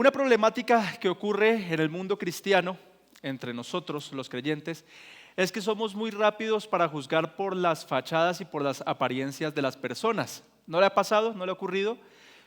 Una problemática que ocurre en el mundo cristiano, entre nosotros los creyentes, es que somos muy rápidos para juzgar por las fachadas y por las apariencias de las personas. ¿No le ha pasado? ¿No le ha ocurrido?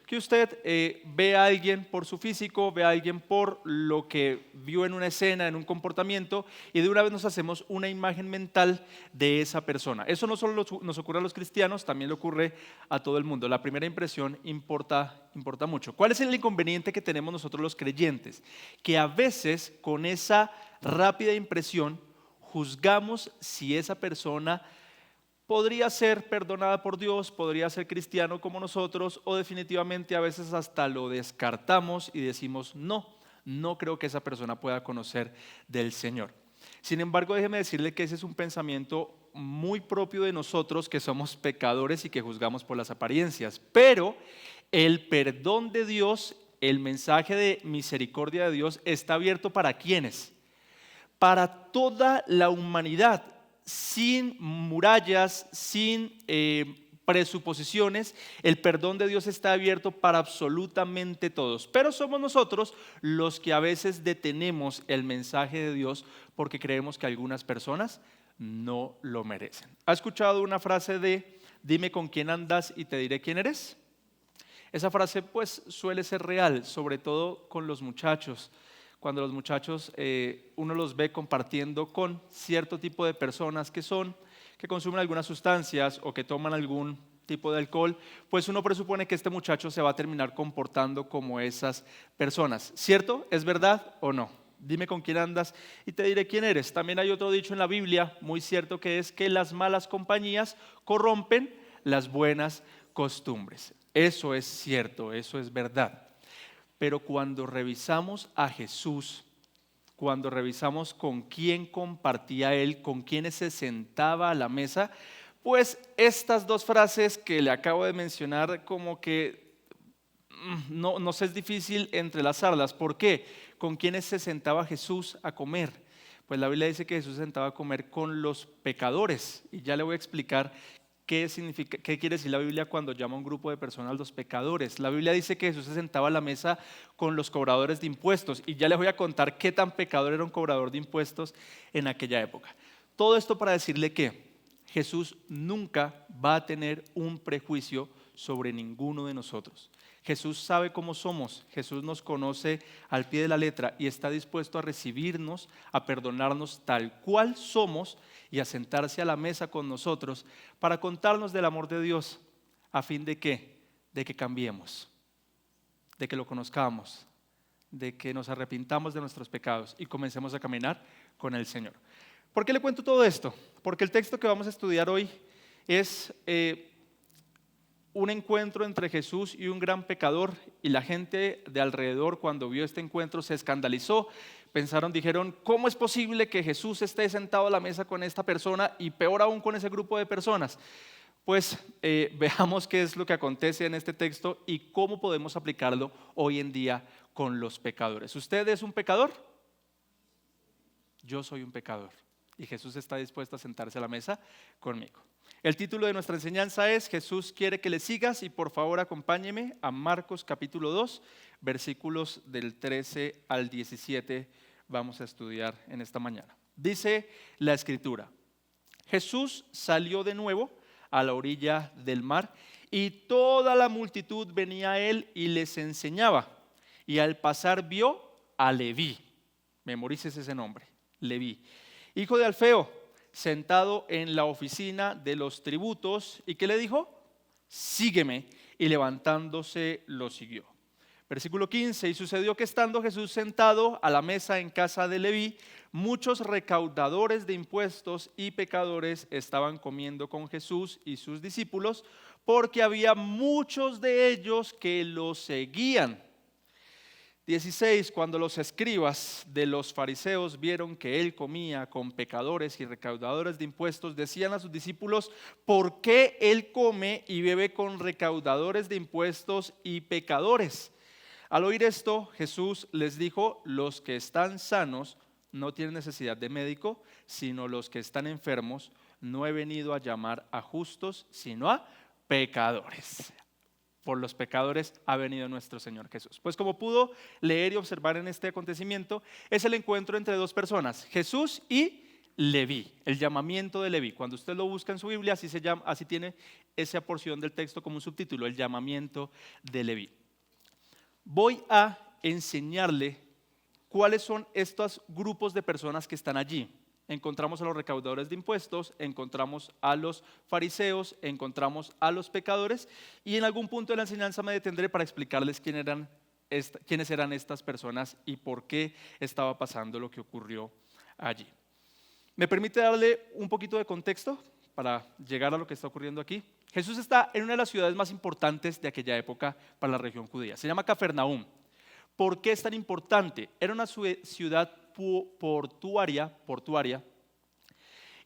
Que usted ve a alguien por su físico, ve a alguien por lo que vio en una escena, en un comportamiento, y de una vez nos hacemos una imagen mental de esa persona. Eso no solo nos ocurre a los cristianos, también le ocurre a todo el mundo. La primera impresión importa mucho. ¿Cuál es el inconveniente que tenemos nosotros los creyentes? Que a veces con esa rápida impresión juzgamos si esa persona podría ser perdonada por Dios, podría ser cristiano como nosotros, o definitivamente a veces hasta lo descartamos y decimos no creo que esa persona pueda conocer del Señor. Sin embargo, déjeme decirle que ese es un pensamiento muy propio de nosotros, que somos pecadores y que juzgamos por las apariencias. Pero el perdón de Dios, el mensaje de misericordia de Dios está abierto ¿para quiénes? Para toda la humanidad, sin murallas, sin presuposiciones. El perdón de Dios está abierto para absolutamente todos, pero somos nosotros los que a veces detenemos el mensaje de Dios porque creemos que algunas personas no lo merecen. ¿Ha escuchado una frase de dime con quién andas y te diré quién eres? Esa frase pues suele ser real, sobre todo con los muchachos. Cuando los muchachos uno los ve compartiendo con cierto tipo de personas que consumen algunas sustancias o que toman algún tipo de alcohol, pues uno presupone que este muchacho se va a terminar comportando como esas personas. ¿Cierto? ¿Es verdad o no? Dime con quién andas y te diré quién eres. También hay otro dicho en la Biblia, muy cierto, que es que las malas compañías corrompen las buenas costumbres. Eso es cierto, eso es verdad. Pero cuando revisamos a Jesús, cuando revisamos con quién compartía Él, con quiénes se sentaba a la mesa, pues estas dos frases que le acabo de mencionar como que no nos es difícil entrelazarlas. ¿Por qué? ¿Con quiénes se sentaba Jesús a comer? Pues la Biblia dice que Jesús se sentaba a comer con los pecadores, y ya le voy a explicar ¿qué significa, qué quiere decir la Biblia cuando llama a un grupo de personas los pecadores? La Biblia dice que Jesús se sentaba a la mesa con los cobradores de impuestos, y ya les voy a contar qué tan pecador era un cobrador de impuestos en aquella época. Todo esto para decirle que Jesús nunca va a tener un prejuicio sobre ninguno de nosotros. Jesús sabe cómo somos, Jesús nos conoce al pie de la letra y está dispuesto a recibirnos, a perdonarnos tal cual somos y a sentarse a la mesa con nosotros para contarnos del amor de Dios. ¿A fin de qué? De que cambiemos, de que lo conozcamos, de que nos arrepintamos de nuestros pecados y comencemos a caminar con el Señor. ¿Por qué le cuento todo esto? Porque el texto que vamos a estudiar hoy es un encuentro entre Jesús y un gran pecador, y la gente de alrededor cuando vio este encuentro se escandalizó. Dijeron, ¿cómo es posible que Jesús esté sentado a la mesa con esta persona y peor aún con ese grupo de personas? Pues veamos qué es lo que acontece en este texto y cómo podemos aplicarlo hoy en día con los pecadores. ¿Usted es un pecador? Yo soy un pecador y Jesús está dispuesto a sentarse a la mesa conmigo. El título de nuestra enseñanza es Jesús quiere que le sigas, y por favor acompáñeme a Marcos capítulo 2, versículos del 13 al 17 vamos a estudiar en esta mañana. Dice la escritura: Jesús salió de nuevo a la orilla del mar y toda la multitud venía a él y les enseñaba. Y al pasar vio a Leví, memorices ese nombre, Leví, hijo de Alfeo, sentado en la oficina de los tributos, y ¿qué le dijo? Sígueme, y levantándose lo siguió. Versículo 15, y sucedió que estando Jesús sentado a la mesa en casa de Leví, muchos recaudadores de impuestos y pecadores estaban comiendo con Jesús y sus discípulos, porque había muchos de ellos que lo seguían. 16, cuando los escribas de los fariseos vieron que él comía con pecadores y recaudadores de impuestos, decían a sus discípulos, ¿por qué él come y bebe con recaudadores de impuestos y pecadores? Al oír esto, Jesús les dijo, los que están sanos no tienen necesidad de médico, sino los que están enfermos. No he venido a llamar a justos, sino a pecadores. por los pecadores ha venido nuestro Señor Jesús. Pues como pudo leer y observar en este acontecimiento, es el encuentro entre dos personas, Jesús y Leví, el llamamiento de Leví. Cuando usted lo busca en su Biblia, así se llama, así tiene esa porción del texto como un subtítulo, el llamamiento de Leví. Voy a enseñarle cuáles son estos grupos de personas que están allí. Encontramos a los recaudadores de impuestos, encontramos a los fariseos, encontramos a los pecadores y en algún punto de la enseñanza me detendré para explicarles quiénes eran estas personas y por qué estaba pasando lo que ocurrió allí. ¿Me permite darle un poquito de contexto para llegar a lo que está ocurriendo aquí? Jesús está en una de las ciudades más importantes de aquella época para la región judía. Se llama Cafarnaúm. ¿Por qué es tan importante? Era una ciudad portuaria,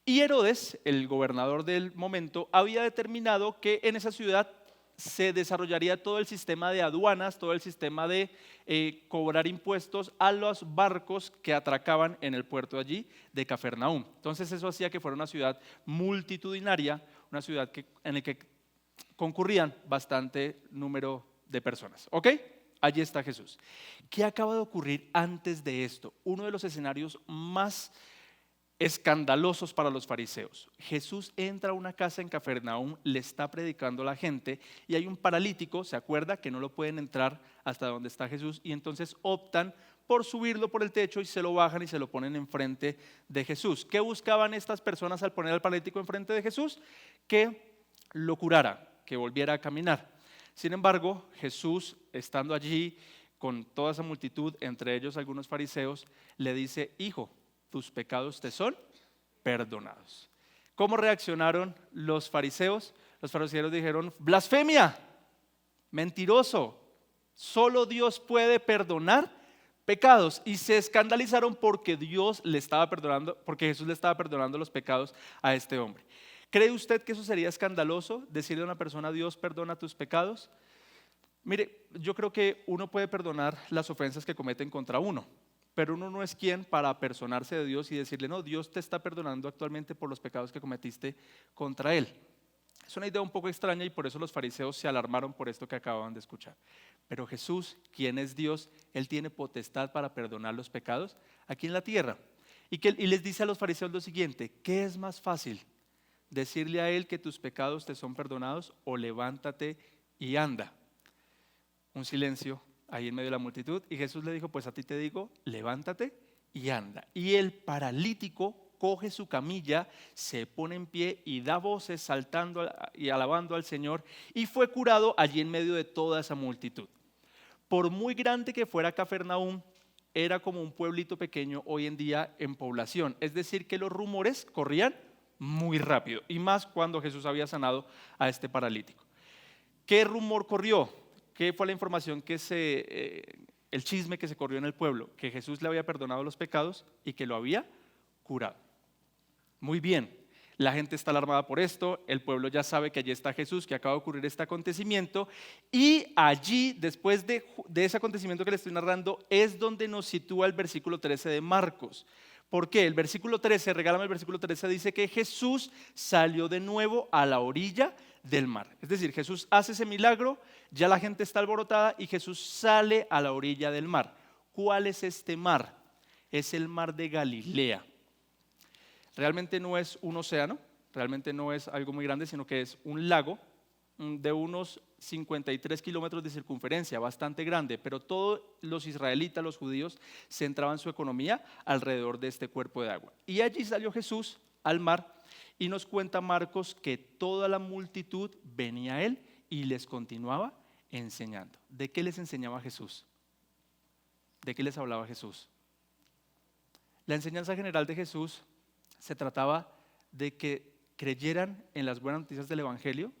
y Herodes, el gobernador del momento, había determinado que en esa ciudad se desarrollaría todo el sistema de aduanas, todo el sistema de cobrar impuestos a los barcos que atracaban en el puerto allí de Cafarnaúm. Entonces eso hacía que fuera una ciudad multitudinaria, una ciudad en la que concurrían bastante número de personas. ¿Ok? Allí está Jesús. ¿Qué acaba de ocurrir antes de esto? Uno de los escenarios más escandalosos para los fariseos. Jesús entra a una casa en Cafarnaúm, le está predicando a la gente y hay un paralítico, ¿se acuerda? Que no lo pueden entrar hasta donde está Jesús y entonces optan por subirlo por el techo y se lo bajan y se lo ponen enfrente de Jesús. ¿Qué buscaban estas personas al poner al paralítico enfrente de Jesús? Que lo curara, que volviera a caminar. Sin embargo, Jesús, estando allí con toda esa multitud, entre ellos algunos fariseos, le dice: hijo, tus pecados te son perdonados. ¿Cómo reaccionaron los fariseos? Los fariseos dijeron: blasfemia, mentiroso, solo Dios puede perdonar pecados. Y se escandalizaron porque Dios le estaba perdonando, porque Jesús le estaba perdonando los pecados a este hombre. ¿Cree usted que eso sería escandaloso, decirle a una persona: Dios perdona tus pecados? Mire, yo creo que uno puede perdonar las ofensas que cometen contra uno, pero uno no es quien para apersonarse de Dios y decirle: no, Dios te está perdonando actualmente por los pecados que cometiste contra Él. Es una idea un poco extraña y por eso los fariseos se alarmaron por esto que acababan de escuchar. Pero Jesús, quien es Dios, Él tiene potestad para perdonar los pecados aquí en la tierra. Y les dice a los fariseos lo siguiente: ¿qué es más fácil? ¿Decirle a Él que tus pecados te son perdonados o levántate y anda? Un silencio ahí en medio de la multitud y Jesús le dijo: pues a ti te digo, levántate y anda. Y el paralítico coge su camilla, se pone en pie y da voces saltando y alabando al Señor y fue curado allí en medio de toda esa multitud. Por muy grande que fuera Cafarnaúm, era como un pueblito pequeño hoy en día en población, es decir que los rumores corrían muy rápido y más cuando Jesús había sanado a este paralítico. ¿Qué rumor corrió? ¿Qué fue la información el chisme que se corrió en el pueblo? Que Jesús le había perdonado los pecados y que lo había curado. Muy bien, la gente está alarmada por esto, el pueblo ya sabe que allí está Jesús, que acaba de ocurrir este acontecimiento y allí, después de ese acontecimiento que le estoy narrando, es donde nos sitúa el versículo 13 de Marcos. ¿Por qué? El versículo 13, regálame el versículo 13, dice que Jesús salió de nuevo a la orilla del mar. Es decir, Jesús hace ese milagro, ya la gente está alborotada y Jesús sale a la orilla del mar. ¿Cuál es este mar? Es el mar de Galilea. Realmente no es un océano, realmente no es algo muy grande, sino que es un lago de unos 53 kilómetros de circunferencia, bastante grande, pero todos los israelitas, los judíos, centraban su economía alrededor de este cuerpo de agua. Y allí salió Jesús al mar y nos cuenta Marcos que toda la multitud venía a él y les continuaba enseñando. ¿De qué les enseñaba Jesús? ¿De qué les hablaba Jesús? La enseñanza general de Jesús se trataba de que creyeran en las buenas noticias del Evangelio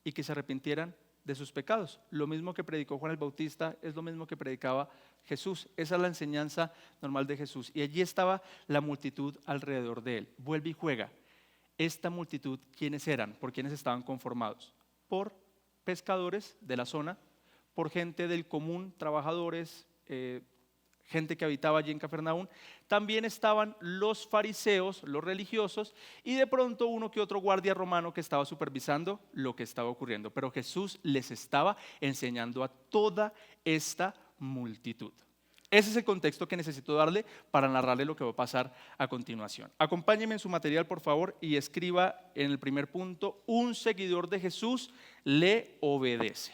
y que se arrepintieran de sus pecados. Lo mismo que predicó Juan el Bautista es lo mismo que predicaba Jesús. Esa es la enseñanza normal de Jesús. Y allí estaba la multitud alrededor de él. Vuelve y juega. Esta multitud, ¿quiénes eran? ¿Por quiénes estaban conformados? Por pescadores de la zona, por gente del común, trabajadores, gente que habitaba allí en Cafarnaúm, también estaban los fariseos, los religiosos, y de pronto uno que otro guardia romano que estaba supervisando lo que estaba ocurriendo. Pero Jesús les estaba enseñando a toda esta multitud. Ese es el contexto que necesito darle para narrarle lo que va a pasar a continuación. Acompáñeme en su material, por favor, y escriba en el primer punto: un seguidor de Jesús le obedece.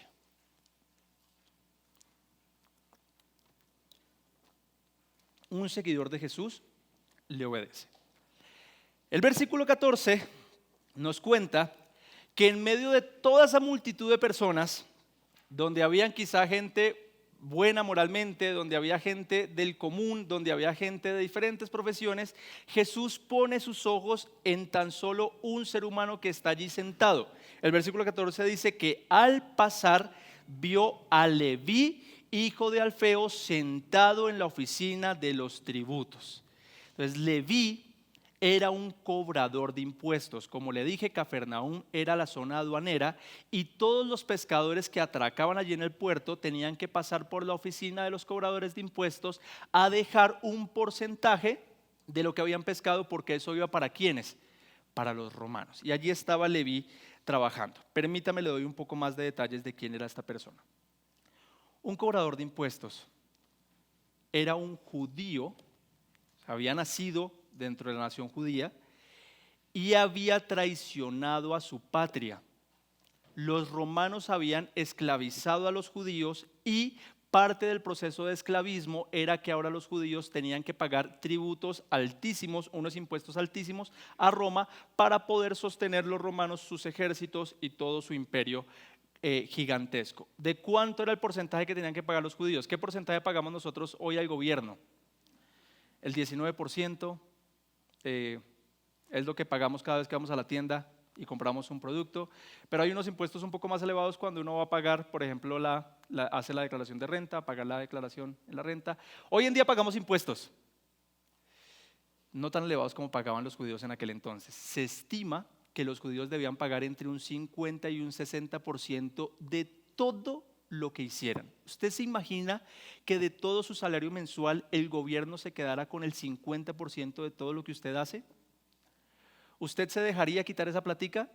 Un seguidor de Jesús le obedece. El versículo 14 nos cuenta que en medio de toda esa multitud de personas, donde habían quizá gente buena moralmente, donde había gente del común, donde había gente de diferentes profesiones, Jesús pone sus ojos en tan solo un ser humano que está allí sentado. El versículo 14 dice que al pasar vio a Leví, hijo de Alfeo, sentado en la oficina de los tributos. Entonces Leví era un cobrador de impuestos. Como le dije, Cafarnaúm era la zona aduanera y todos los pescadores que atracaban allí en el puerto tenían que pasar por la oficina de los cobradores de impuestos a dejar un porcentaje de lo que habían pescado, porque eso iba para ¿quiénes? Para los romanos. Y allí estaba Leví trabajando. Permítame, le doy un poco más de detalles de quién era esta persona. Un cobrador de impuestos era un judío, había nacido dentro de la nación judía y había traicionado a su patria. Los romanos habían esclavizado a los judíos y parte del proceso de esclavismo era que ahora los judíos tenían que pagar tributos altísimos, unos impuestos altísimos a Roma, para poder sostener los romanos sus ejércitos y todo su imperio gigantesco. ¿De cuánto era el porcentaje que tenían que pagar los judíos? ¿Qué porcentaje pagamos nosotros hoy al gobierno? El 19%. Es lo que pagamos cada vez que vamos a la tienda y compramos un producto, pero hay unos impuestos un poco más elevados cuando uno va a pagar, por ejemplo, hace la declaración de renta, pagar la declaración en la renta. Hoy en día pagamos impuestos, no tan elevados como pagaban los judíos en aquel entonces. Se estima que los judíos debían pagar entre un 50 y un 60% de todo lo que hicieran. ¿Usted se imagina que de todo su salario mensual el gobierno se quedara con el 50% de todo lo que usted hace? ¿Usted se dejaría quitar esa platica?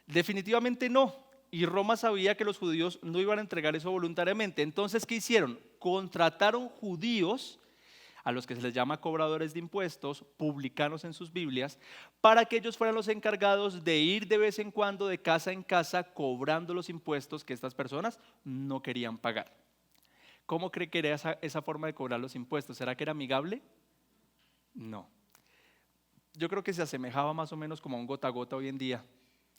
Definitivamente no. Y Roma sabía que los judíos no iban a entregar eso voluntariamente. Entonces, ¿qué hicieron? Contrataron judíos, a los que se les llama cobradores de impuestos, publicanos en sus Biblias, para que ellos fueran los encargados de ir de vez en cuando de casa en casa cobrando los impuestos que estas personas no querían pagar. ¿Cómo cree que era esa forma de cobrar los impuestos? ¿Será que era amigable? No. Yo creo que se asemejaba más o menos como a un gota a gota hoy en día.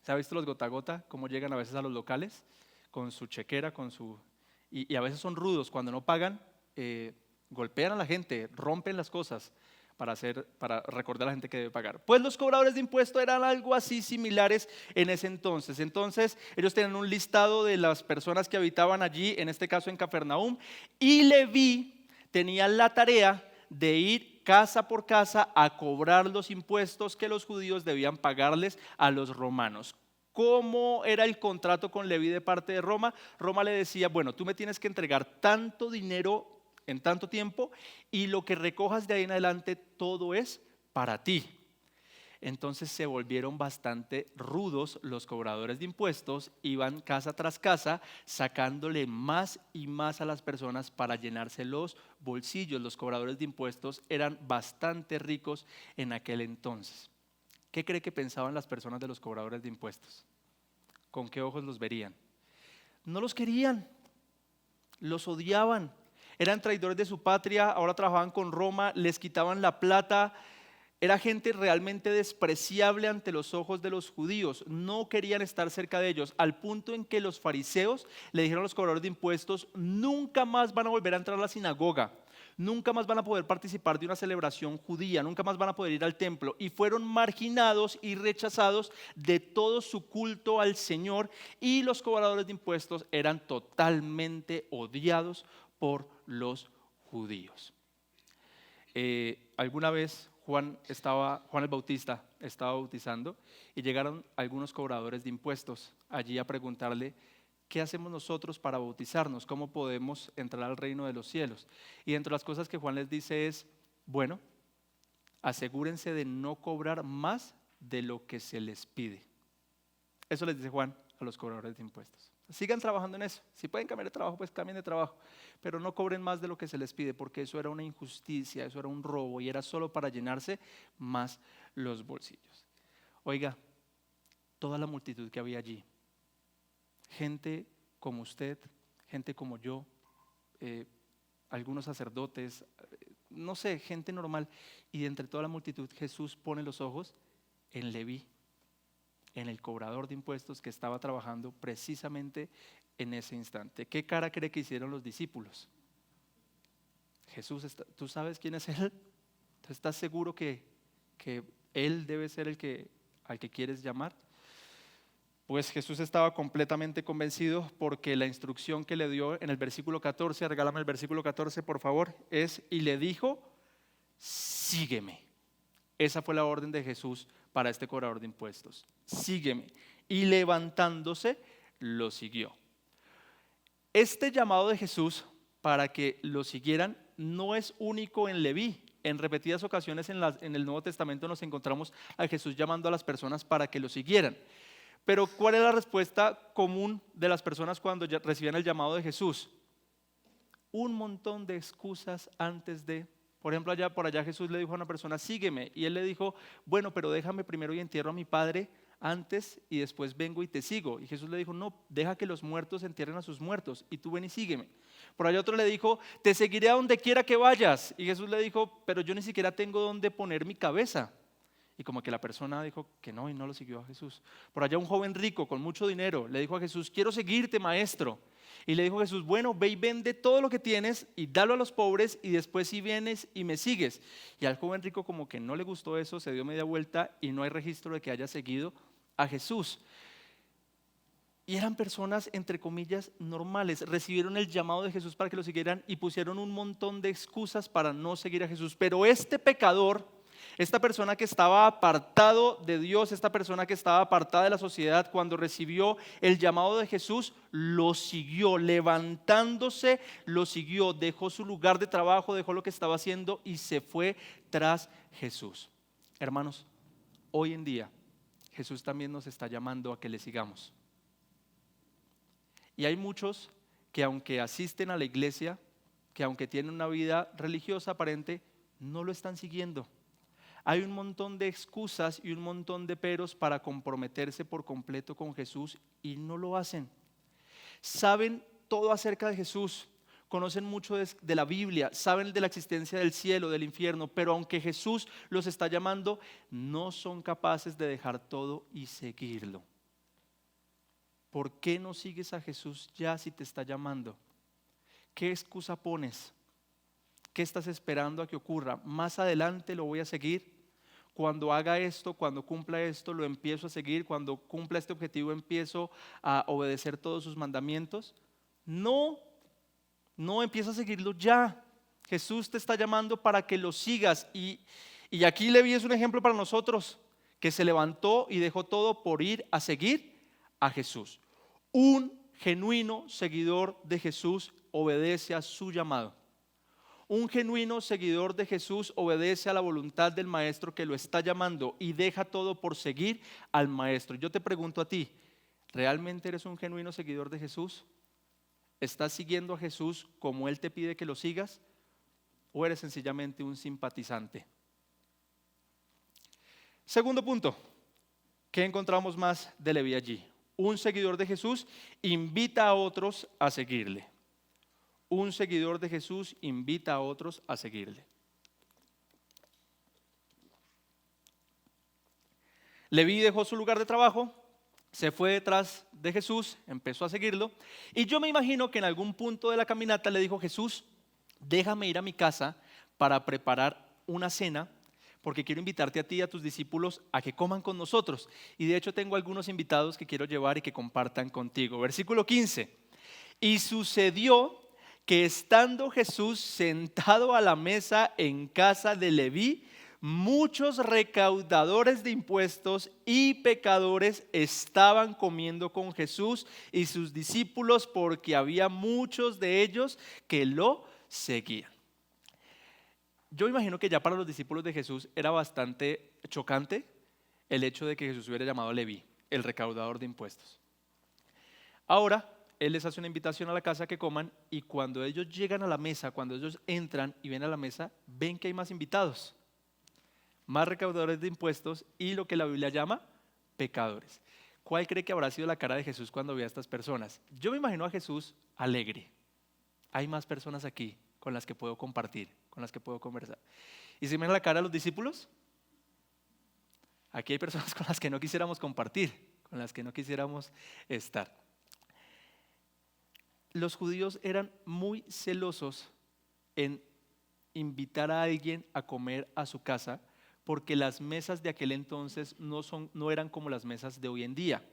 ¿Se ha visto los gota a gota? Cómo llegan a veces a los locales con su chequera, y a veces son rudos. Cuando no pagan, golpean a la gente, rompen las cosas para recordar a la gente que debe pagar. Pues los cobradores de impuestos eran algo así similares en ese entonces. Entonces ellos tenían un listado de las personas que habitaban allí, en este caso en Cafarnaúm, y Leví tenía la tarea de ir casa por casa a cobrar los impuestos que los judíos debían pagarles a los romanos. ¿Cómo era el contrato con Leví de parte de Roma? Roma le decía: bueno, tú me tienes que entregar tanto dinero en tanto tiempo, y lo que recojas de ahí en adelante todo es para ti. Entonces se volvieron bastante rudos los cobradores de impuestos, iban casa tras casa sacándole más y más a las personas para llenarse los bolsillos. Los cobradores de impuestos eran bastante ricos en aquel entonces. ¿Qué cree que pensaban las personas de los cobradores de impuestos? ¿Con qué ojos los verían? No los querían, los odiaban. Eran traidores de su patria, ahora trabajaban con Roma, les quitaban la plata. Era gente realmente despreciable ante los ojos de los judíos. No querían estar cerca de ellos, al punto en que los fariseos le dijeron a los cobradores de impuestos: nunca más van a volver a entrar a la sinagoga, nunca más van a poder participar de una celebración judía, nunca más van a poder ir al templo. Y fueron marginados y rechazados de todo su culto al Señor, y los cobradores de impuestos eran totalmente odiados por los judíos. Alguna vez Juan el Bautista estaba bautizando, y llegaron algunos cobradores de impuestos allí a preguntarle: ¿qué hacemos nosotros para bautizarnos? ¿Cómo podemos entrar al reino de los cielos? Y dentro de las cosas que Juan les dice es, bueno, asegúrense de no cobrar más de lo que se les pide. Eso les dice Juan a los cobradores de impuestos. Sigan trabajando en eso. Si pueden cambiar de trabajo, pues cambien de trabajo. Pero no cobren más de lo que se les pide, porque eso era una injusticia, eso era un robo y era solo para llenarse más los bolsillos. Oiga, toda la multitud que había allí, gente como usted, gente como yo, algunos sacerdotes, no sé, gente normal. Y de entre toda la multitud Jesús pone los ojos en Leví, en el cobrador de impuestos que estaba trabajando precisamente en ese instante. ¿Qué cara cree que hicieron los discípulos? Jesús, ¿tú sabes quién es Él? ¿Tú estás seguro que Él debe ser al que quieres llamar? Pues Jesús estaba completamente convencido, porque la instrucción que le dio en el versículo 14, regálame el versículo 14 por favor, es: y le dijo, sígueme. Esa fue la orden de Jesús para este cobrador de impuestos: sígueme. Y levantándose, lo siguió. Este llamado de Jesús para que lo siguieran no es único en Leví. En repetidas ocasiones en el Nuevo Testamento nos encontramos a Jesús llamando a las personas para que lo siguieran. Pero ¿cuál es la respuesta común de las personas cuando recibían el llamado de Jesús? Un montón de excusas antes de. Por ejemplo, por allá Jesús le dijo a una persona, sígueme. Y él le dijo, bueno, pero déjame primero y entierro a mi padre antes y después vengo y te sigo. Y Jesús le dijo, no, deja que los muertos entierren a sus muertos y tú ven y sígueme. Por allá otro le dijo, te seguiré a donde quiera que vayas. Y Jesús le dijo, pero yo ni siquiera tengo donde poner mi cabeza. Y como que la persona dijo que no y no lo siguió a Jesús. Por allá un joven rico con mucho dinero le dijo a Jesús, quiero seguirte, maestro. Y le dijo Jesús, bueno, ve y vende todo lo que tienes y dalo a los pobres y después si vienes y me sigues. Y al joven rico como que no le gustó eso, se dio media vuelta y no hay registro de que haya seguido a Jesús. Y eran personas, entre comillas, normales. Recibieron el llamado de Jesús para que lo siguieran y pusieron un montón de excusas para no seguir a Jesús. Pero este pecador, esta persona que estaba apartado de Dios, esta persona que estaba apartada de la sociedad, cuando recibió el llamado de Jesús, lo siguió, levantándose, lo siguió, dejó su lugar de trabajo, dejó lo que estaba haciendo y se fue tras Jesús. Hermanos, hoy en día Jesús también nos está llamando a que le sigamos. Y hay muchos que aunque asisten a la iglesia, que aunque tienen una vida religiosa aparente, no lo están siguiendo. Hay un montón de excusas y un montón de peros para comprometerse por completo con Jesús y no lo hacen. Saben todo acerca de Jesús, conocen mucho de la Biblia, saben de la existencia del cielo, del infierno, pero aunque Jesús los está llamando, no son capaces de dejar todo y seguirlo. ¿Por qué no sigues a Jesús ya si te está llamando? ¿Qué excusa pones? ¿Qué estás esperando a que ocurra? Más adelante lo voy a seguir. Cuando haga esto, cuando cumpla esto, lo empiezo a seguir. Cuando cumpla este objetivo, empiezo a obedecer todos sus mandamientos. No empieza a seguirlo ya. Jesús te está llamando para que lo sigas. Y aquí Leví es un ejemplo para nosotros, que se levantó y dejó todo por ir a seguir a Jesús. Un genuino seguidor de Jesús obedece a su llamado. Un genuino seguidor de Jesús obedece a la voluntad del maestro que lo está llamando y deja todo por seguir al maestro. Yo te pregunto a ti, ¿realmente eres un genuino seguidor de Jesús? ¿Estás siguiendo a Jesús como Él te pide que lo sigas? ¿O eres sencillamente un simpatizante? Segundo punto, ¿qué encontramos más de Leví allí? Un seguidor de Jesús invita a otros a seguirle. Un seguidor de Jesús invita a otros a seguirle. Leví dejó su lugar de trabajo, se fue detrás de Jesús, empezó a seguirlo. Y yo me imagino que en algún punto de la caminata le dijo: Jesús, déjame ir a mi casa para preparar una cena, porque quiero invitarte a ti y a tus discípulos a que coman con nosotros. Y de hecho tengo algunos invitados que quiero llevar y que compartan contigo. Versículo 15. Y sucedió que estando Jesús sentado a la mesa en casa de Leví, Muchos recaudadores de impuestos y pecadores estaban comiendo con Jesús y sus discípulos porque había muchos de ellos que lo seguían. Yo imagino que ya para los discípulos de Jesús era bastante chocante el hecho de que Jesús hubiera llamado a Leví, el recaudador de impuestos. Ahora, Él les hace una invitación a la casa que coman y cuando ellos llegan a la mesa, cuando ellos entran y ven a la mesa, ven que hay más invitados, más recaudadores de impuestos y lo que la Biblia llama pecadores. ¿Cuál cree que habrá sido la cara de Jesús cuando ve a estas personas? Yo me imagino a Jesús alegre. Hay más personas aquí con las que puedo compartir, con las que puedo conversar. ¿Y se imagina la cara de los discípulos? Aquí hay personas con las que no quisiéramos compartir, con las que no quisiéramos estar. Los judíos eran muy celosos en invitar a alguien a comer a su casa porque las mesas de aquel entonces no eran como las mesas de hoy en día.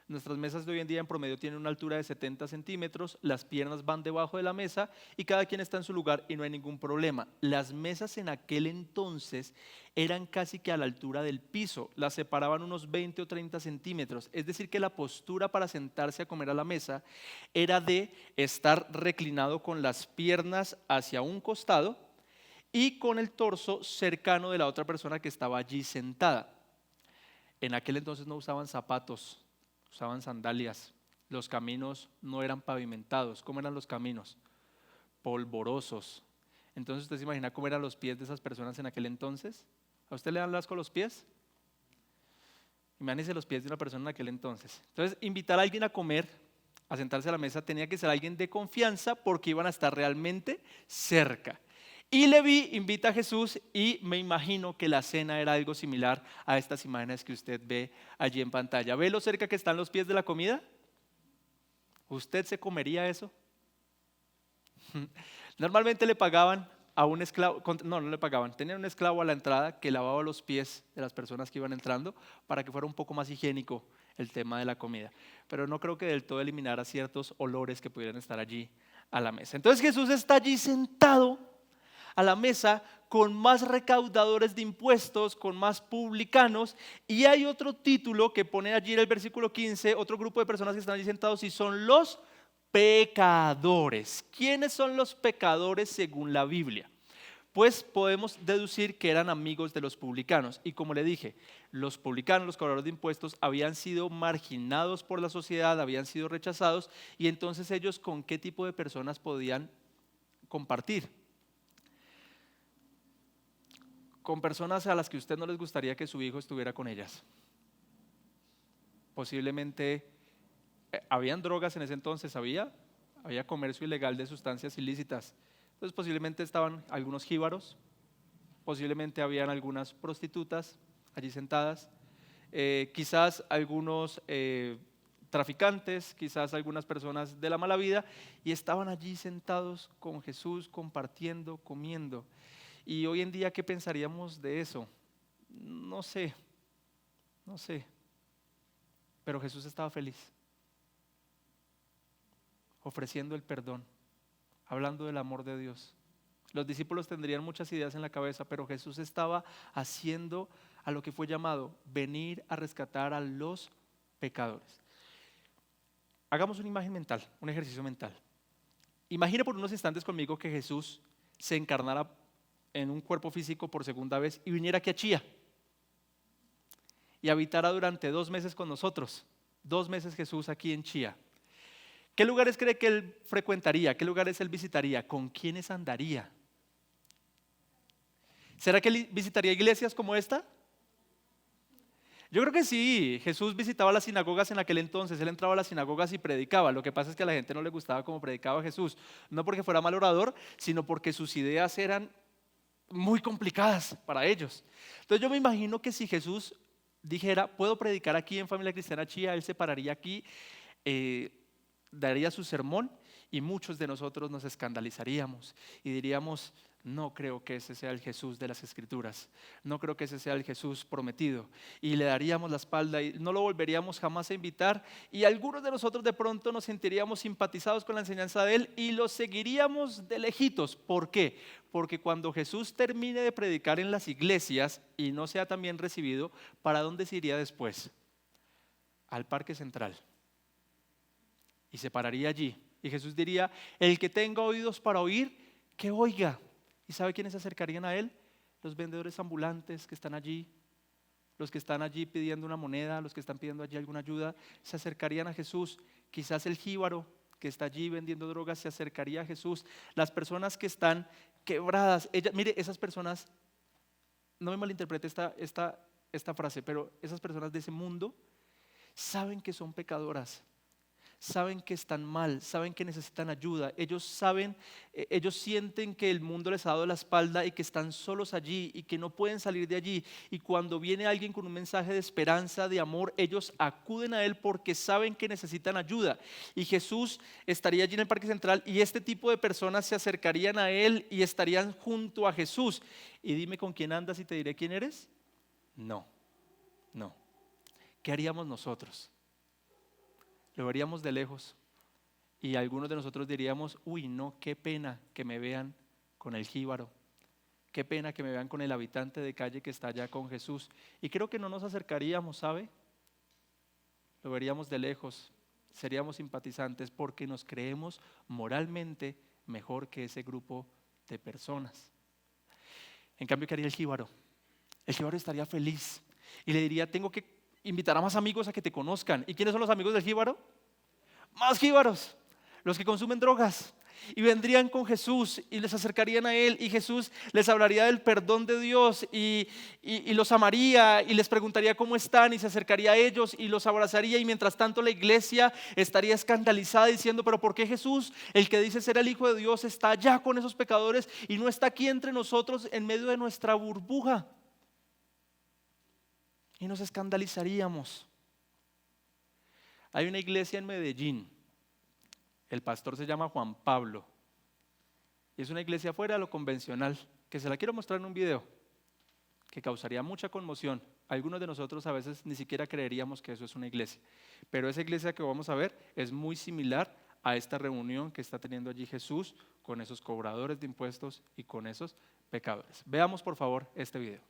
Nuestras mesas de hoy en día en promedio tienen una altura de 70 centímetros, las piernas van debajo de la mesa y cada quien está en su lugar y no hay ningún problema. Las mesas en aquel entonces eran casi que a la altura del piso, las separaban unos 20 o 30 centímetros. Es decir que la postura para sentarse a comer a la mesa era de estar reclinado con las piernas hacia un costado y con el torso cercano de la otra persona que estaba allí sentada. En aquel entonces no usaban zapatos, usaban sandalias. Los caminos no eran pavimentados. ¿Cómo eran los caminos? Polvorosos. Entonces usted se imagina cómo eran los pies de esas personas en aquel entonces. ¿A usted le dan asco los pies? Imagínese los pies de una persona en aquel entonces. Entonces invitar a alguien a comer, a sentarse a la mesa, tenía que ser alguien de confianza porque iban a estar realmente cerca. Y Leví invita a Jesús y me imagino que la cena era algo similar a estas imágenes que usted ve allí en pantalla. ¿Ve lo cerca que están los pies de la comida? ¿Usted se comería eso? Normalmente le pagaban a un esclavo, no le pagaban, tenían un esclavo a la entrada que lavaba los pies de las personas que iban entrando para que fuera un poco más higiénico el tema de la comida. Pero no creo que del todo eliminara ciertos olores que pudieran estar allí a la mesa. Entonces Jesús está allí sentado a la mesa con más recaudadores de impuestos, con más publicanos, y hay otro título que pone allí en el versículo 15, otro grupo de personas que están allí sentados y son los pecadores. ¿Quiénes son los pecadores según la Biblia? Pues podemos deducir que eran amigos de los publicanos. Y como le dije, los publicanos, los cobradores de impuestos, habían sido marginados por la sociedad, habían sido rechazados, y entonces ellos ¿con qué tipo de personas podían compartir? Con personas a las que a usted no les gustaría que su hijo estuviera con ellas. Posiblemente habían drogas en ese entonces, había comercio ilegal de sustancias ilícitas. Entonces posiblemente estaban algunos jíbaros, posiblemente habían algunas prostitutas allí sentadas, quizás algunos traficantes, quizás algunas personas de la mala vida, y estaban allí sentados con Jesús compartiendo, comiendo. Y hoy en día, ¿qué pensaríamos de eso? No sé, pero Jesús estaba feliz, ofreciendo el perdón, hablando del amor de Dios. Los discípulos tendrían muchas ideas en la cabeza, pero Jesús estaba haciendo a lo que fue llamado venir a rescatar a los pecadores. Hagamos una imagen mental, un ejercicio mental. Imagine por unos instantes conmigo que Jesús se encarnara en un cuerpo físico por segunda vez y viniera aquí a Chía y habitara durante 2 meses con nosotros. 2 meses Jesús aquí en Chía. ¿Qué lugares cree que Él frecuentaría? ¿Qué lugares Él visitaría? ¿Con quiénes andaría? ¿Será que Él visitaría iglesias como esta? Yo creo que sí. Jesús visitaba las sinagogas en aquel entonces. Él entraba a las sinagogas y predicaba. Lo que pasa es que a la gente no le gustaba cómo predicaba Jesús. No porque fuera mal orador, sino porque sus ideas eran muy complicadas para ellos. Entonces yo me imagino que si Jesús dijera, puedo predicar aquí en Familia Cristiana Chía, Él se pararía aquí, daría su sermón y muchos de nosotros nos escandalizaríamos y diríamos, no creo que ese sea el Jesús de las Escrituras, no creo que ese sea el Jesús prometido, y le daríamos la espalda y no lo volveríamos jamás a invitar, y algunos de nosotros de pronto nos sentiríamos simpatizados con la enseñanza de él y lo seguiríamos de lejitos. ¿Por qué? Porque cuando Jesús termine de predicar en las iglesias y no sea también recibido, ¿para dónde se iría después? Al Parque Central, y se pararía allí, y Jesús diría: el que tenga oídos para oír, que oiga. ¿Y sabe quiénes se acercarían a él? Los vendedores ambulantes que están allí, los que están allí pidiendo una moneda, los que están pidiendo allí alguna ayuda, se acercarían a Jesús. Quizás el jíbaro que está allí vendiendo drogas se acercaría a Jesús. Las personas que están quebradas, mire, esas personas, no me malinterprete esta frase, pero esas personas de ese mundo saben que son pecadoras, saben que están mal, saben que necesitan ayuda. Ellos saben, ellos sienten que el mundo les ha dado la espalda y que están solos allí y que no pueden salir de allí. Y cuando viene alguien con un mensaje de esperanza, de amor, ellos acuden a él porque saben que necesitan ayuda. Y Jesús estaría allí en el Parque Central y este tipo de personas se acercarían a él y estarían junto a Jesús. Y dime con quién andas y te diré quién eres. No. ¿Qué haríamos nosotros? Lo veríamos de lejos y algunos de nosotros diríamos: uy, no, qué pena que me vean con el jíbaro, qué pena que me vean con el habitante de calle que está allá con Jesús. Y creo que no nos acercaríamos, ¿sabe? Lo veríamos de lejos, seríamos simpatizantes porque nos creemos moralmente mejor que ese grupo de personas. En cambio, ¿qué haría el jíbaro? El jíbaro estaría feliz y le diría: tengo que invitar a más amigos a que te conozcan. ¿Y quiénes son los amigos del jíbaro? Más jíbaros, los que consumen drogas. Y vendrían con Jesús y les acercarían a él y Jesús les hablaría del perdón de Dios y los amaría y les preguntaría cómo están y se acercaría a ellos y los abrazaría. Y mientras tanto la iglesia estaría escandalizada diciendo: pero ¿por qué Jesús, el que dice ser el Hijo de Dios, está allá con esos pecadores y no está aquí entre nosotros en medio de nuestra burbuja? Y nos escandalizaríamos. Hay una iglesia en Medellín, el pastor se llama Juan Pablo, y es una iglesia fuera de lo convencional, que se la quiero mostrar en un video, que causaría mucha conmoción. Algunos de nosotros a veces ni siquiera creeríamos que eso es una iglesia, pero esa iglesia que vamos a ver es muy similar a esta reunión que está teniendo allí Jesús con esos cobradores de impuestos y con esos pecadores. Veamos por favor este video.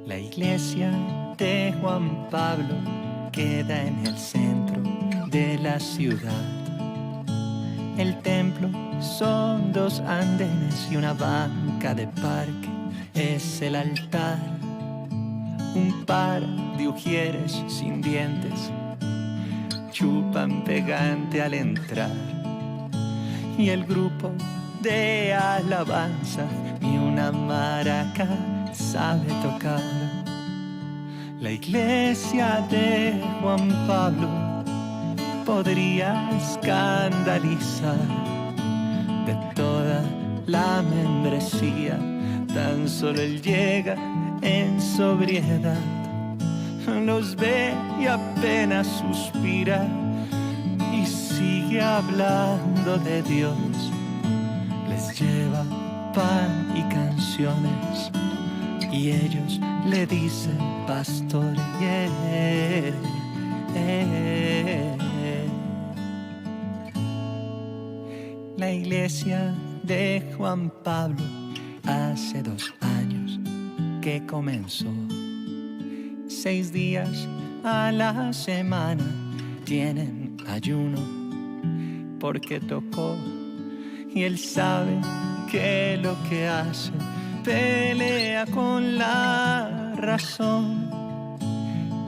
La iglesia de Juan Pablo queda en el centro de la ciudad. El templo son 2 andenes y una banca de parque. Es el altar, un par de ujieres sin dientes chupan pegante al entrar. Y el grupo de alabanza ni una maraca sabe tocar. La iglesia de Juan Pablo podría escandalizar. De toda la membresía, tan solo él llega en sobriedad. Los ve y apenas suspira y sigue hablando de Dios. Les lleva pan y canciones y ellos le dicen pastor. La iglesia de Juan Pablo hace 2 años que comenzó. 6 días a la semana tienen ayuno porque tocó y él sabe que lo que hace pelea con la razón.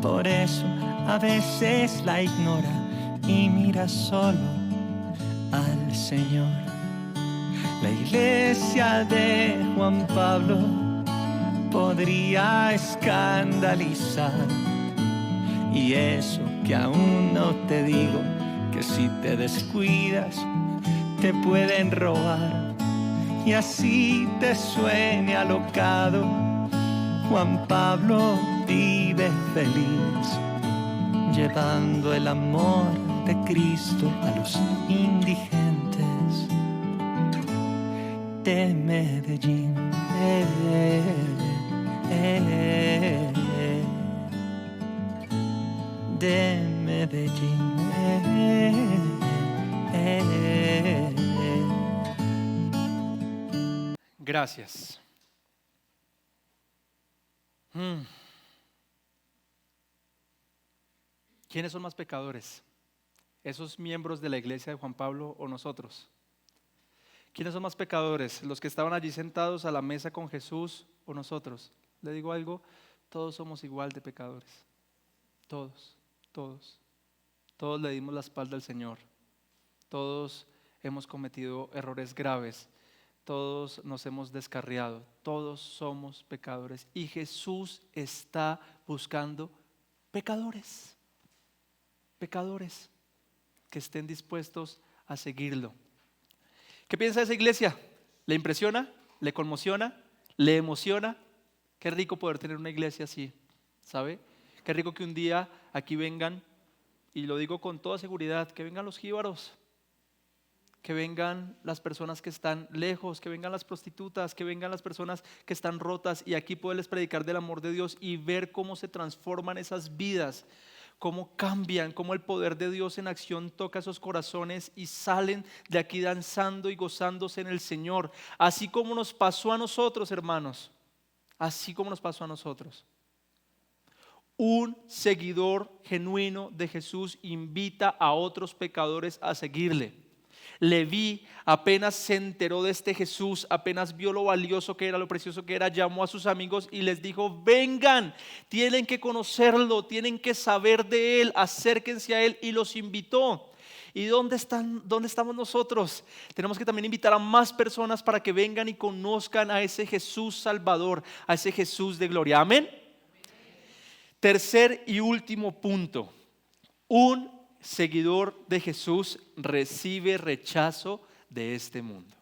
Por eso a veces la ignora y mira solo al Señor. La iglesia de Juan Pablo podría escandalizar. Y eso que aún no te digo, que si te descuidas te pueden robar. Y así te suene alocado Juan Pablo vive feliz, llevando el amor de Cristo a los indigentes de Medellín. De Medellín. Gracias. ¿Quiénes son más pecadores? ¿Esos miembros de la iglesia de Juan Pablo o nosotros? ¿Quiénes son más pecadores? ¿Los que estaban allí sentados a la mesa con Jesús o nosotros? Le digo algo, todos somos igual de pecadores. Todos. Todos le dimos la espalda al Señor. Todos hemos cometido errores graves. Todos nos hemos descarriado. Todos somos pecadores. Y Jesús está buscando pecadores. Pecadores que estén dispuestos a seguirlo. ¿Qué piensa de esa iglesia? ¿Le impresiona? ¿Le conmociona? ¿Le emociona? Qué rico poder tener una iglesia así, ¿sabe? Qué rico que un día aquí vengan, y lo digo con toda seguridad, que vengan los jíbaros, que vengan las personas que están lejos, que vengan las prostitutas, que vengan las personas que están rotas, y aquí poderles predicar del amor de Dios y ver cómo se transforman esas vidas, cómo cambian, cómo el poder de Dios en acción toca esos corazones y salen de aquí danzando y gozándose en el Señor, así como nos pasó a nosotros, hermanos, así como nos pasó a nosotros. Un seguidor genuino de Jesús invita a otros pecadores a seguirle. Leví apenas se enteró de este Jesús, apenas vio lo valioso que era, lo precioso que era, llamó a sus amigos y les dijo: vengan, tienen que conocerlo, tienen que saber de él, acérquense a él, y los invitó. ¿Y dónde estamos nosotros? Tenemos que también invitar a más personas para que vengan y conozcan a ese Jesús Salvador, a ese Jesús de gloria. Amén. Tercer y último punto: un seguidor de Jesús recibe rechazo de este mundo.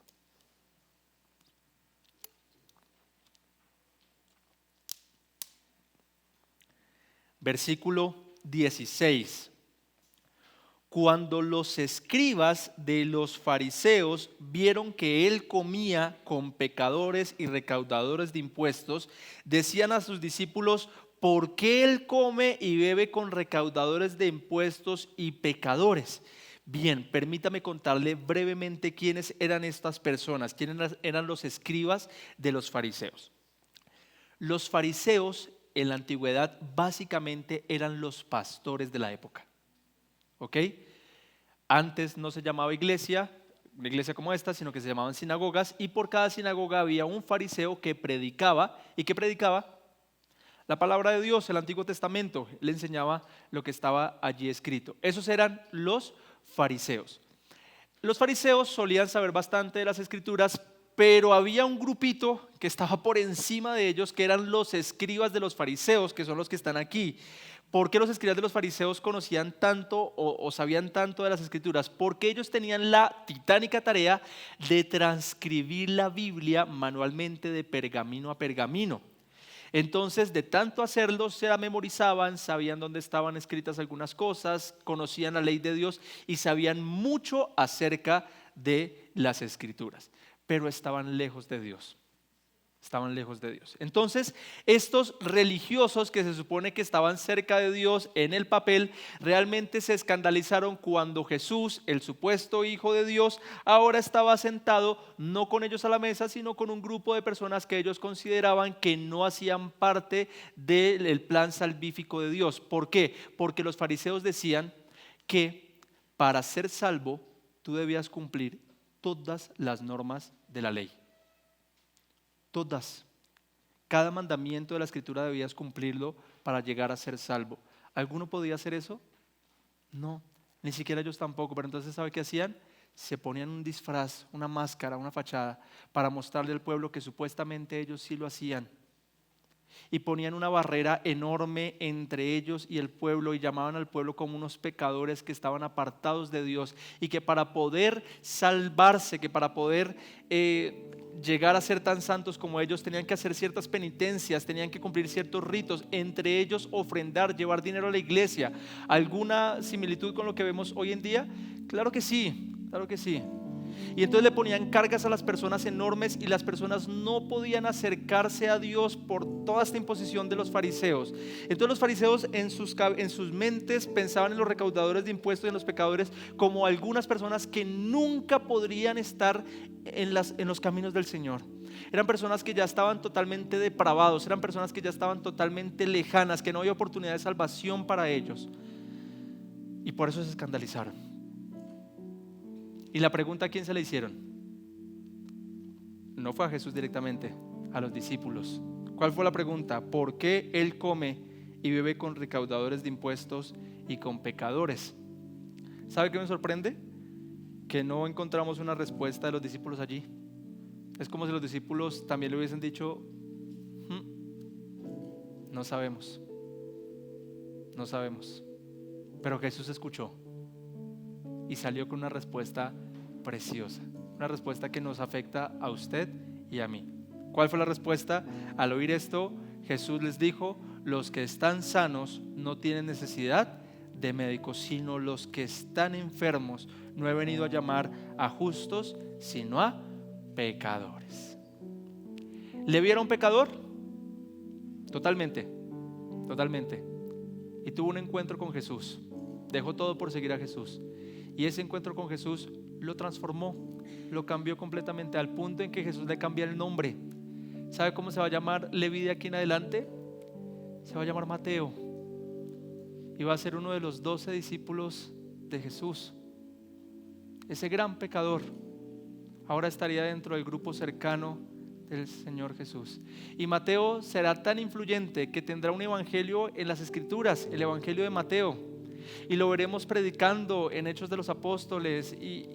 Versículo 16. Cuando los escribas de los fariseos vieron que él comía con pecadores y recaudadores de impuestos, decían a sus discípulos: ¿por qué él come y bebe con recaudadores de impuestos y pecadores? Bien, permítame contarle brevemente quiénes eran estas personas, quiénes eran los escribas de los fariseos. Los fariseos en la antigüedad básicamente eran los pastores de la época. ¿Ok? Antes no se llamaba iglesia, una iglesia como esta, sino que se llamaban sinagogas, y por cada sinagoga había un fariseo que predicaba. ¿Y qué predicaba? La palabra de Dios, el Antiguo Testamento. Le enseñaba lo que estaba allí escrito. Esos eran los fariseos. Los fariseos solían saber bastante de las escrituras, pero había un grupito que estaba por encima de ellos, que eran los escribas de los fariseos, que son los que están aquí. ¿Por qué los escribas de los fariseos conocían tanto o sabían tanto de las escrituras? Porque ellos tenían la titánica tarea de transcribir la Biblia manualmente de pergamino a pergamino. Entonces, de tanto hacerlo, se la memorizaban, sabían dónde estaban escritas algunas cosas, conocían la ley de Dios y sabían mucho acerca de las escrituras, pero estaban lejos de Dios. Estaban lejos de Dios. Entonces, estos religiosos que se supone que estaban cerca de Dios en el papel, realmente se escandalizaron cuando Jesús, el supuesto Hijo de Dios, ahora estaba sentado no con ellos a la mesa, sino con un grupo de personas que ellos consideraban que no hacían parte del plan salvífico de Dios. ¿Por qué? Porque los fariseos decían que para ser salvo tú debías cumplir todas las normas de la ley. Todas. Cada mandamiento de la escritura debías cumplirlo para llegar a ser salvo. ¿Alguno podía hacer eso? No, ni siquiera ellos tampoco. Pero entonces, ¿sabe qué hacían? Se ponían un disfraz, una máscara, una fachada para mostrarle al pueblo que supuestamente ellos sí lo hacían. y ponían una barrera enorme entre ellos y el pueblo y llamaban al pueblo como unos pecadores que estaban apartados de Dios y que para poder salvarse, que para poder llegar a ser tan santos como ellos tenían que hacer ciertas penitencias, tenían que cumplir ciertos ritos, entre ellos ofrendar, llevar dinero a la iglesia. ¿Alguna similitud con lo que vemos hoy en día? Claro que sí, claro que sí. Y entonces le ponían cargas a las personas enormes y las personas no podían acercarse a Dios por toda esta imposición de los fariseos. Entonces los fariseos en sus mentes pensaban en los recaudadores de impuestos y en los pecadores como algunas personas que nunca podrían estar en los caminos del Señor. Eran personas que ya estaban totalmente depravados, eran personas que ya estaban totalmente lejanas, que no había oportunidad de salvación para ellos. Y por eso se escandalizaron. Y la pregunta, ¿a quién se la hicieron? No fue a Jesús directamente, a los discípulos. ¿Cuál fue la pregunta? ¿Por qué Él come y bebe con recaudadores de impuestos y con pecadores? ¿Sabe qué me sorprende? Que no encontramos una respuesta de los discípulos allí. Es como si los discípulos también le hubiesen dicho, no sabemos. Pero Jesús escuchó y salió con una respuesta preciosa, una respuesta que nos afecta a usted y a mí. ¿Cuál fue la respuesta? Al oír esto, Jesús les dijo: los que están sanos no tienen necesidad de médicos, sino los que están enfermos. No he venido a llamar a justos, sino a pecadores. ¿Le vieron pecador? Totalmente. Y tuvo un encuentro con Jesús. Dejó todo por seguir a Jesús. Y ese encuentro con Jesús lo transformó, lo cambió completamente, al punto en que Jesús le cambia el nombre. ¿Sabe cómo se va a llamar Leví de aquí en adelante? Se va a llamar Mateo. Y va a ser uno de los 12 discípulos de Jesús. Ese gran pecador ahora estaría dentro del grupo cercano del Señor Jesús. Y Mateo será tan influyente que tendrá un evangelio en las Escrituras, el evangelio de Mateo. Y lo veremos predicando en Hechos de los Apóstoles y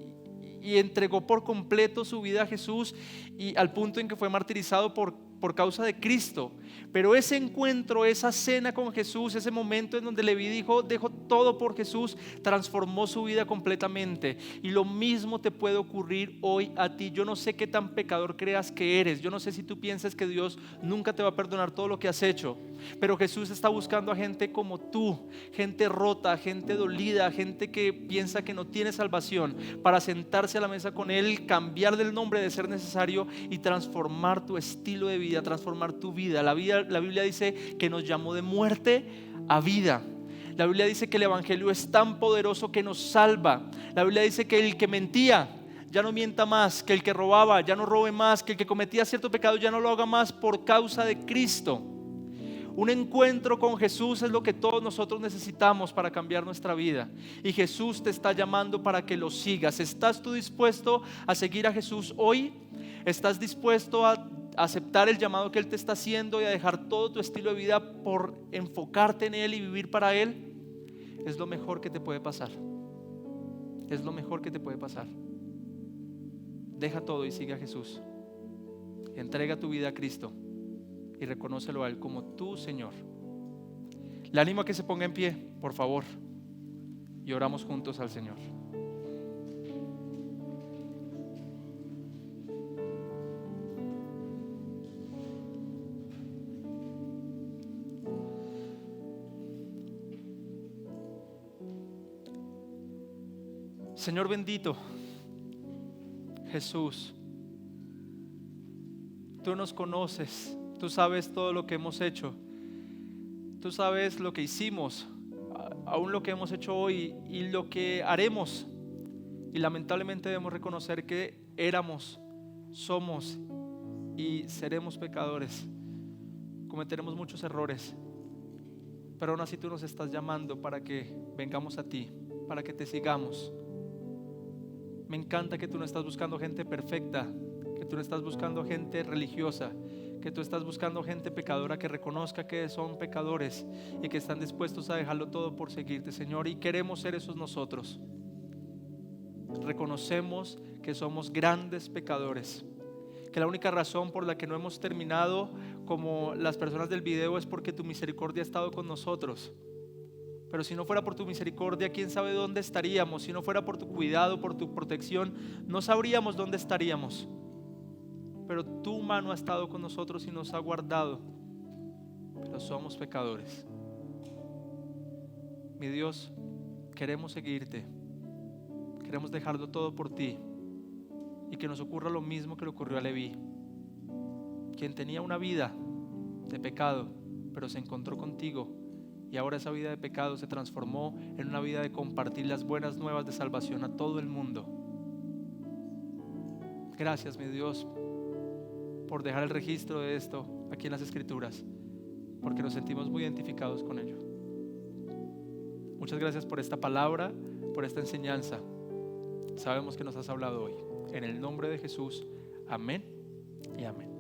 entregó por completo su vida a Jesús, y al punto en que fue martirizado por causa de Cristo. Pero ese encuentro, esa cena con Jesús, ese momento en donde Leví dijo: dejo todo por Jesús, transformó su vida completamente. Y lo mismo te puede ocurrir hoy a ti. Yo no sé qué tan pecador creas que eres, yo no sé si tú piensas que Dios nunca te va a perdonar todo lo que has hecho, pero Jesús está buscando a gente como tú, gente rota, gente dolida, gente que piensa que no tiene salvación, para sentarse a la mesa con Él, cambiar del nombre de ser necesario y transformar tu estilo de vida, transformar tu vida. La Biblia dice que nos llamó de muerte a vida. La Biblia dice que el evangelio es tan poderoso que nos salva. La Biblia dice que el que mentía ya no mienta más, que el que robaba ya no robe más, que el que cometía cierto pecado ya no lo haga más por causa de Cristo. Un encuentro con Jesús es lo que todos nosotros necesitamos para cambiar nuestra vida. Y Jesús te está llamando para que lo sigas. ¿Estás tú dispuesto a seguir a Jesús hoy? ¿Estás dispuesto a aceptar el llamado que Él te está haciendo y a dejar todo tu estilo de vida por enfocarte en Él y vivir para Él? Es lo mejor que te puede pasar. Es lo mejor que te puede pasar. Deja todo y sigue a Jesús. Entrega tu vida a Cristo y reconócelo a Él como tu Señor. Le animo a que se ponga en pie, por favor, y oramos juntos al Señor. Señor bendito, Jesús, tú nos conoces. Tú sabes todo lo que hemos hecho. Tú sabes lo que hicimos, aún lo que hemos hecho hoy y lo que haremos. Y lamentablemente debemos reconocer que éramos, somos y seremos pecadores. Cometeremos muchos errores. Pero aún así tú nos estás llamando para que vengamos a ti, para que te sigamos. Me encanta que tú no estás buscando gente perfecta, que tú no estás buscando gente religiosa, que tú estás buscando gente pecadora que reconozca que son pecadores y que están dispuestos a dejarlo todo por seguirte, Señor. Y queremos ser esos nosotros. Reconocemos que somos grandes pecadores, que la única razón por la que no hemos terminado como las personas del video, es porque tu misericordia ha estado con nosotros. Pero si no fuera por tu misericordia, quién sabe dónde estaríamos. Si no fuera por tu cuidado, por tu protección, no sabríamos dónde estaríamos. Pero tu mano ha estado con nosotros y nos ha guardado. Pero somos pecadores. Mi Dios, queremos seguirte. Queremos dejarlo todo por ti. Y que nos ocurra lo mismo que le ocurrió a Leví, quien tenía una vida de pecado, pero se encontró contigo. Y ahora esa vida de pecado se transformó en una vida de compartir las buenas nuevas de salvación a todo el mundo. Gracias, mi Dios, por dejar el registro de esto aquí en las Escrituras, porque nos sentimos muy identificados con ello. Muchas gracias por esta palabra, por esta enseñanza. Sabemos que nos has hablado hoy. En el nombre de Jesús, amén y amén.